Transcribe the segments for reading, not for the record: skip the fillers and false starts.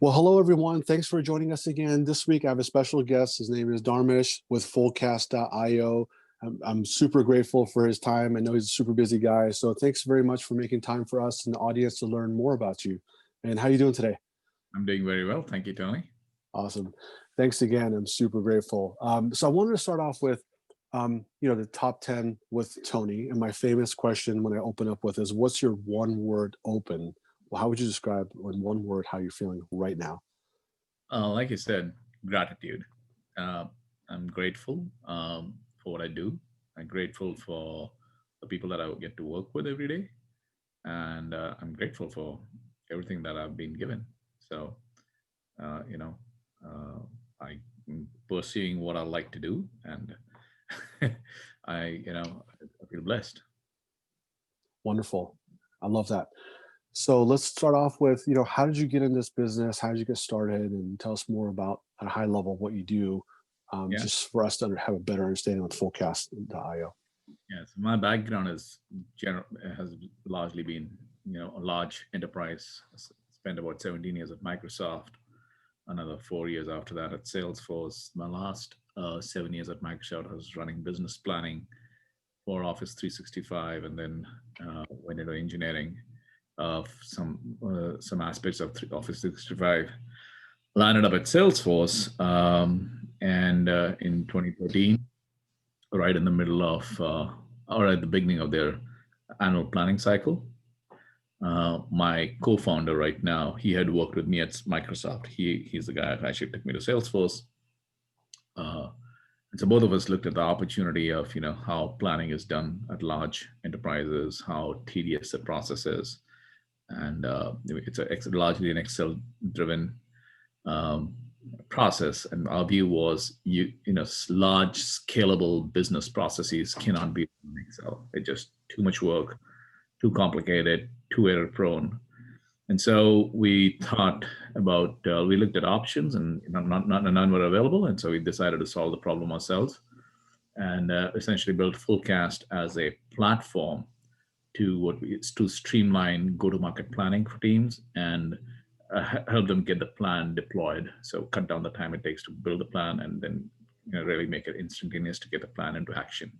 Well, hello everyone. Thanks for joining us again. This week I have a special guest. His name is Dharmesh with Fullcast.io. I'm super grateful for his time. I know he's a super busy guy. So thanks very much for making time for us and the audience to learn more about you. And how you doing today? I'm doing very well. Thank you, Tony. Awesome. Thanks again. I'm super grateful. So I wanted to start off with, the top 10 with Tony. And my famous question when I open up with is, what's your one word open? Well, how would you describe in one word how you're feeling right now? Like I said, gratitude. Uh, I'm grateful for what I do. I'm grateful for the people that I get to work with every day. And I'm grateful for everything that I've been given. So, uh, you know, uh, I'm pursuing what I like to do. And I feel blessed. Wonderful. I love that. So let's start off with, how did you get in this business? How did you get started? And tell us more about at a high level what you do, Yeah. just for us to have a better understanding with Fullcast.io. Yeah. So my background has largely been, a large enterprise. Spent about 17 years at Microsoft, another 4 years after that at Salesforce. My last 7 years at Microsoft, I was running business planning for Office 365, and then went into engineering of some aspects of Office 365. Landed up at Salesforce, and in 2013, right in the middle of or at the beginning of their annual planning cycle. My co-founder right now, he had worked with me at Microsoft. He's the guy who actually took me to Salesforce. Uh, and so both of us looked at the opportunity of how planning is done at large enterprises, how tedious the process is, and it's largely an Excel-driven um, process. And our view was, large scalable business processes cannot be done in Excel. It's just too much work, too complicated, too error prone. And so we thought about, we looked at options, and none were available. And so we decided to solve the problem ourselves, and essentially built Fullcast as a platform to streamline go-to-market planning for teams, and help them get the plan deployed. So cut down the time it takes to build a plan, and then really make it instantaneous to get the plan into action.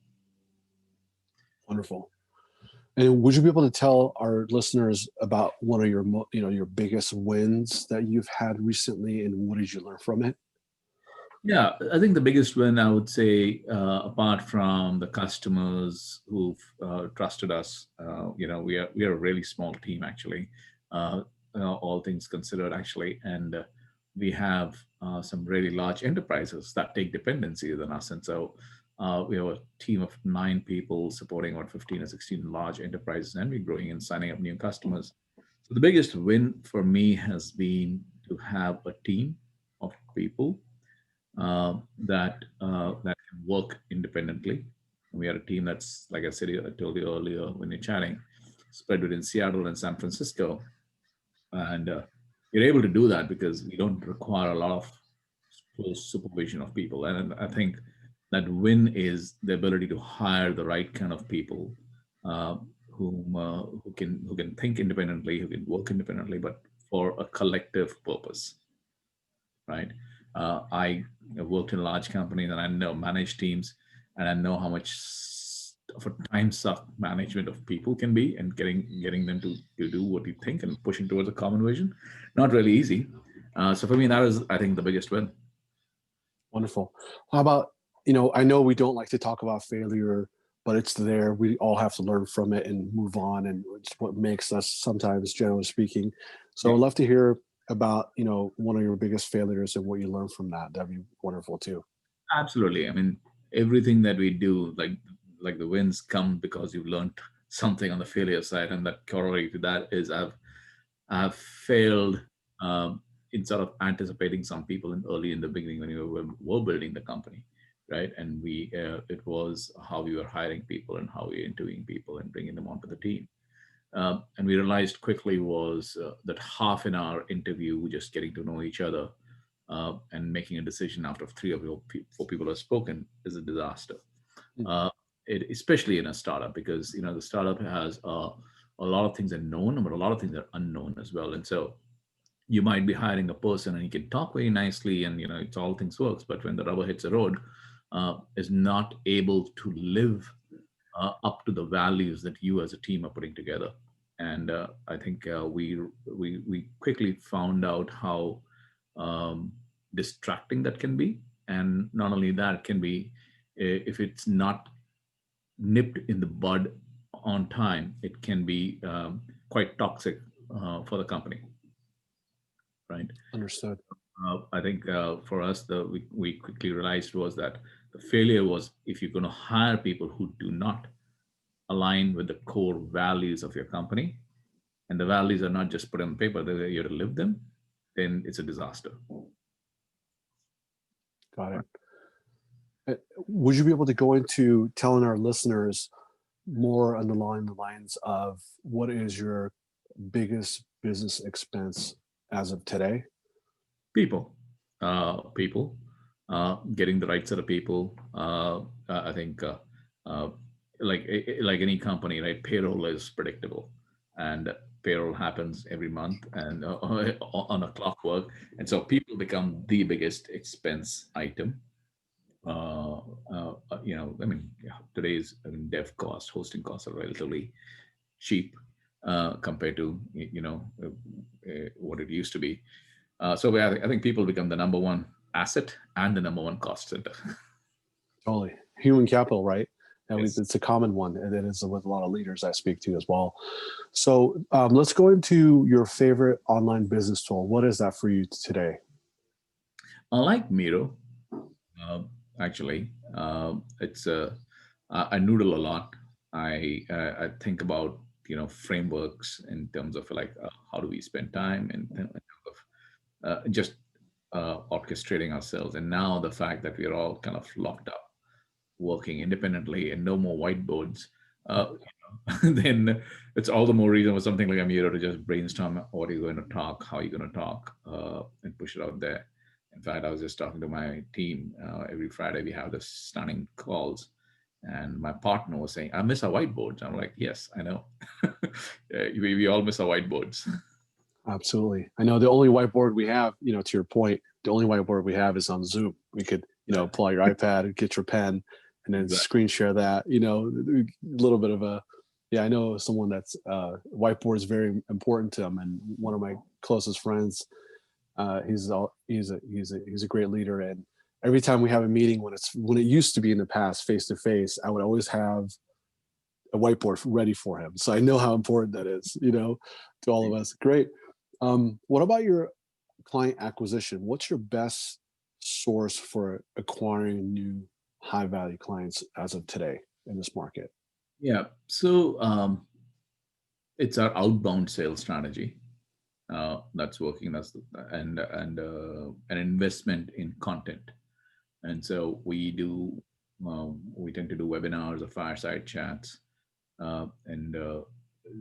Wonderful. And would you be able to tell our listeners about one of your biggest wins that you've had recently, and what did you learn from it? Yeah, I think the biggest win, I would say, apart from the customers who've trusted us, we are a really small team actually, all things considered actually, and we have some really large enterprises that take dependencies on us, and so we have a team of 9 people supporting about 15 or 16 large enterprises, and we're growing and signing up new customers. So the biggest win for me has been to have a team of people that can work independently. We are a team that's, like I told you earlier when you're chatting, spread within Seattle and San Francisco, and you're able to do that because we don't require a lot of close supervision of people. And I think that win is the ability to hire the right kind of people, uh, who can think independently, who can work independently, but for a collective purpose, right? I have worked in large companies, and I know manage teams, and I know how much of a time suck management of people can be, and getting them to do what you think and pushing towards a common vision, not really easy. So for me, that is, I think, the biggest win. Wonderful. How about, I know we don't like to talk about failure, but it's there. We all have to learn from it and move on. And it's what makes us sometimes, generally speaking. So Yeah, I'd love to hear about, one of your biggest failures and what you learned from that. That'd be wonderful too. absolutely. I mean, everything that we do, like the wins come because you've learned something on the failure side, and that corollary to that is I've failed in sort of anticipating some people in early in the beginning when we were building the company, right? And it was how we were hiring people and how we were interviewing people and bringing them onto the team. And we realized quickly was that half an hour interview, just getting to know each other, and making a decision after 3 or 4 people have spoken, is a disaster. Mm. Uh, Especially in a startup, because the startup has a lot of things are known, but a lot of things are unknown as well. And so You might be hiring a person and he can talk very nicely and it's all things works, but when the rubber hits the road, is not able to live up to the values that you as a team are putting together. And I think we quickly found out how um, distracting that can be. And not only that, it can be, if it's not nipped in the bud on time, it can be quite toxic for the company, right? Understood. I think for us, we quickly realized was that the failure was, if you're going to hire people who do not align with the core values of your company, and the values are not just put on paper, that you have to live them, then it's a disaster. Got it. Would you be able to go into telling our listeners more on the lines of what is your biggest business expense as of today? People, people, getting the right set of people. I think, uh, like any company, right? Payroll is predictable, and payroll happens every month and on a clockwork, and so people become the biggest expense item. I mean, yeah, today's, dev cost, hosting costs are relatively cheap compared to what it used to be. So I think people become the number one asset and the number one cost center. Totally. Human capital, right? And Yes. it's a common one, and it is with a lot of leaders I speak to as well. So let's go into your favorite online business tool. What is that for you today? I like Miro, actually. It's I noodle a lot. I think about frameworks in terms of like how do we spend time in terms of just orchestrating ourselves. And now the fact that we're all kind of locked up, working independently, and no more whiteboards, then it's all the more reason for something like a mirror to just brainstorm what you're going to talk, how you're going to talk, and push it out there. In fact, I was just talking to my team. Every Friday we have this stunning calls, and my partner was saying, "I miss our whiteboards." I'm like, "Yes, I know. We all miss our whiteboards." Absolutely. I know the only whiteboard we have, to your point, the only whiteboard we have is on Zoom. We could, pull out your iPad, get your pen, and then Exactly. screen share that. A little bit of a, yeah. I know someone that's whiteboard is very important to him, and one of my closest friends, he's a great leader, and every time we have a meeting, when it used to be in the past face to face, I would always have a whiteboard ready for him. So I know how important that is, to all of us. Great. What about your client acquisition? What's your best source for acquiring new high value clients as of today in this market? Yeah. So it's our outbound sales strategy that's working. And an investment in content. And so we tend to do webinars or fireside chats, and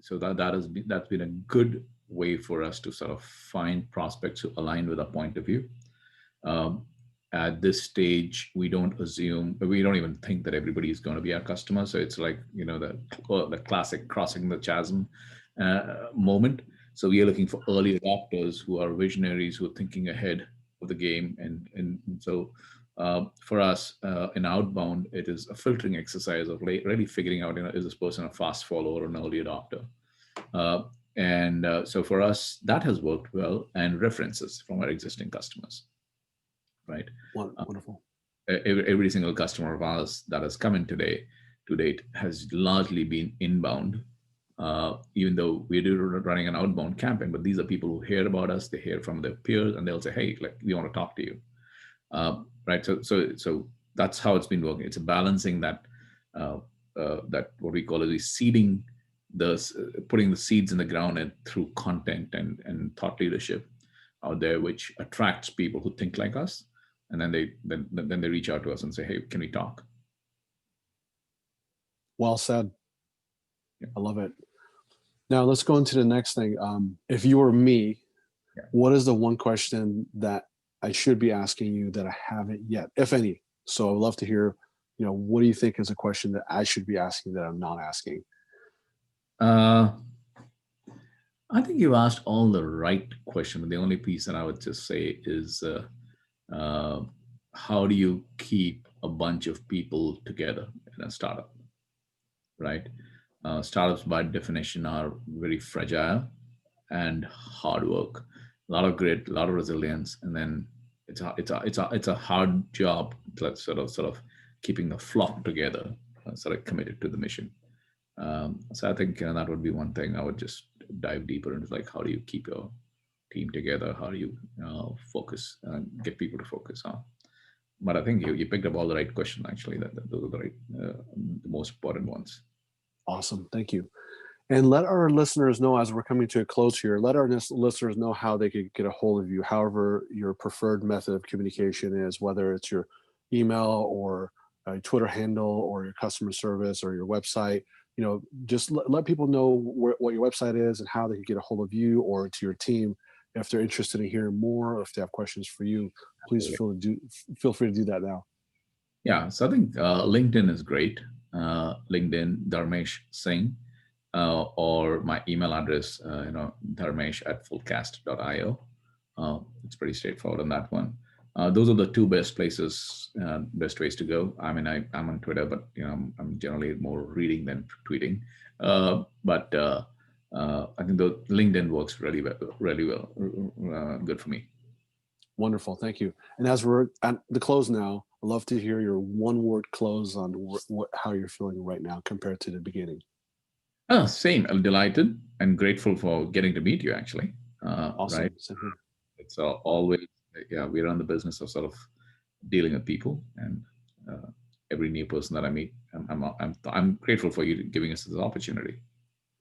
so that's been a good way for us to sort of find prospects who align with our point of view. Um, at this stage, we don't assume, we don't even think that everybody is going to be our customer. So it's like, the classic crossing the chasm moment. So we are looking for early adopters who are visionaries, who are thinking ahead of the game. And so for us in outbound, it is a filtering exercise of really figuring out, is this person a fast follower or an early adopter? Uh, and so for us, that has worked well, and references from our existing customers, right? Wonderful. Every single customer of ours that has come in to date has largely been inbound, even though we're running an outbound campaign. But these are people who hear about us, they hear from their peers, and they'll say, "Hey, like, we want to talk to you." Right. So that's how it's been working. It's a balancing uh, that what we call is seeding putting the seeds in the ground, and through content and thought leadership out there, which attracts people who think like us, and then they reach out to us and say, "Hey, can we talk?" Well said. Yeah. I love it. Now let's go into the next thing. If you were me, Yeah. what is the one question that I should be asking you that I haven't yet, if any? So I would love to hear, what do you think is a question that I should be asking that I'm not asking? Uh, I think you asked all the right question. The only piece that I would just say is uh, how do you keep a bunch of people together in a startup, right? Startups by definition are very fragile and hard work, a lot of grit, a lot of resilience, and then it's a hard job to sort of keeping the flock together, sort of committed to the mission. So I think that would be one thing I would just dive deeper into, like how do you keep your team together? How do you focus, get people to focus on? But I think you picked up all the right question actually. That those are the right, the most important ones. Awesome. Thank you. And let our listeners know, as we're coming to a close here, let our listeners know how they could get a hold of you, however your preferred method of communication is, whether it's your email or a Twitter handle or your customer service or your website. Just let people know what your website is and how they can get a hold of you or to your team if they're interested in hearing more, or if they have questions for you. Please feel free to do that now. Yeah, so I think LinkedIn is great. LinkedIn Dharmesh Singh, or my email address, dharmesh@fullcast.io. It's pretty straightforward on that one. Those are the two best places, best ways to go. I mean, I'm on Twitter, but I'm generally more reading than tweeting. But I think the LinkedIn works really well, good for me. Wonderful. Thank you. And as we're at the close now, I'd love to hear your one word close on how you're feeling right now compared to the beginning. Same. I'm delighted and grateful for getting to meet you, actually. Right. Awesome. Same here. It's always, yeah, we're on the business of sort of dealing with people, and every new person that I meet, I'm grateful for you giving us this opportunity.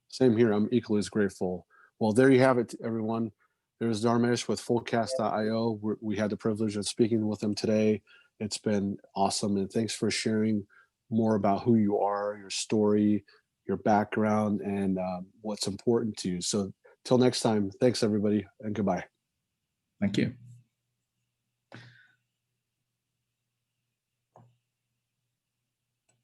Same here. I'm equally as grateful. Well, there you have it, everyone. There's Dharmesh with Fullcast.io. We had the privilege of speaking with him today. It's been awesome. And thanks for sharing more about who you are, your story, your background, and what's important to you. So till next time, thanks, everybody, and goodbye. Thank you.